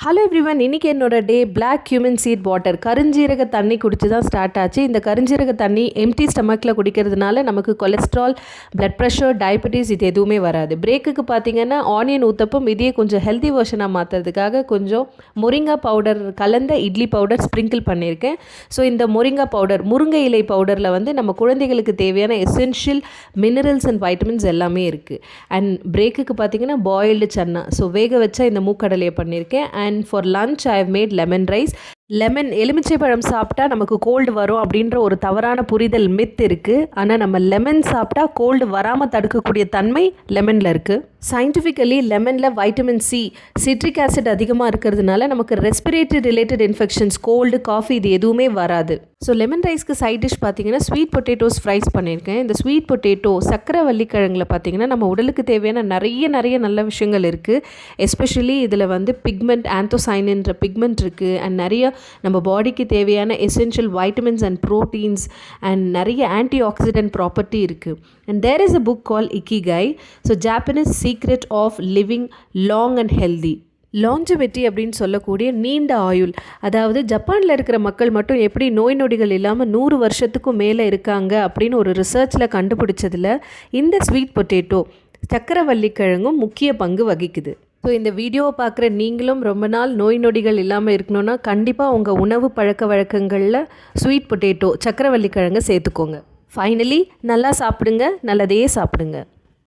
Hello everyone, இன்றைக்கி என்னோட day black cumin seat water கருஞ்சீரக தண்ணி குடிச்சு தான் ஸ்டார்ட் ஆச்சு. இந்த கருஞ்சீரக தண்ணி எம்டி ஸ்டமக்கில் குடிக்கிறதுனால நமக்கு கொலஸ்ட்ரால், பிளட் ப்ரெஷர், டயபெட்டிஸ் இது எதுவுமே வராது. பிரேக்குக்கு பார்த்தீங்கன்னா ஆனியன் ஊத்தப்பம் இதையே கொஞ்சம் ஹெல்தி வெர்ஷனாக மாற்றுறதுக்காக கொஞ்சம் மொரிங்கா பவுடர் கலந்த இட்லி பவுடர் ஸ்ப்ரிங்கிள் பண்ணியிருக்கேன். ஸோ இந்த மொரிங்கா பவுடர், முருங்கை இலை பவுடரில் வந்து நம்ம குழந்தைகளுக்கு தேவையான எசென்ஷியல் மினரல்ஸ் அண்ட் வைட்டமின்ஸ் எல்லாமே இருக்குது. அண்ட் பிரேக்குக்கு பார்த்தீங்கன்னா பாயில்டு சன்னா, ஸோ வேக வச்சா இந்த மூக்கடலையை பண்ணியிருக்கேன். And for lunch I have made lemon rice. Lemon எலுமிச்சை பழம் சாப்பிட்டா நமக்கு கோல்டு வரும் அப்படின்ற ஒரு தவறான புரிதல் மித் இருக்குது. ஆனால் நம்ம லெமன் சாப்பிட்டா கோல்டு வராமல் தடுக்கக்கூடிய தன்மை லெமனில் இருக்குது. சயின்டிஃபிக்கலி லெமனில் வைட்டமின் சி, சிட்ரிக் ஆசிட் அதிகமாக இருக்கிறதுனால நமக்கு respiratory related infections, cold, cough இது எதுவுமே வராது. ஸோ லெமன் ரைஸ்க்கு சைட் டிஷ் பார்த்தீங்கன்னா ஸ்வீட் பொட்டேட்டோஸ் ஃப்ரைஸ் பண்ணியிருக்கேன். இந்த ஸ்வீட் பொட்டேட்டோ சக்கரை வள்ளிக்கிழங்கில் பார்த்தீங்கன்னா நம்ம உடலுக்கு தேவையான நிறைய நல்ல விஷயங்கள் இருக்குது. எஸ்பெஷலி இதில் வந்து பிக்மெண்ட், ஆந்தோசைனின்ற பிக்மெண்ட் இருக்குது. அண்ட் நிறைய நம்ம பாடிக்கு தேவையான essential vitamins and proteins and நிறைய ஆன்டி ஆக்சிடென்ட் ப்ராப்பர்ட்டி இருக்குது. And there is a book called Ikigai. So Japanese secret of living long and healthy. Longevity அப்படின்னு சொல்லக்கூடிய நீண்ட ஆயுள், அதாவது ஜப்பானில் இருக்கிற மக்கள் மட்டும் எப்படி நோய் நொடிகள் இல்லாமல் 100 வருஷத்துக்கும் மேலே இருக்காங்க அப்படின்னு ஒரு ரிசர்ச்சில் கண்டுபிடிச்சதில் இந்த ஸ்வீட் பொட்டேட்டோ சக்கரவள்ளிக்கிழங்கும் முக்கிய பங்கு வகிக்குது. ஸோ இந்த வீடியோவை பார்க்குற நீங்களும் ரொம்ப நாள் நோய் நொடிகள் இல்லாமல் இருக்கணும்னா கண்டிப்பாக உங்கள் உணவு பழக்க வழக்கங்களில் ஸ்வீட் பொட்டேட்டோ சக்கரவள்ளிக்கிழங்கை சேர்த்துக்கோங்க. ஃபைனலி நல்லா சாப்பிடுங்க, நல்லதையே சாப்பிடுங்க.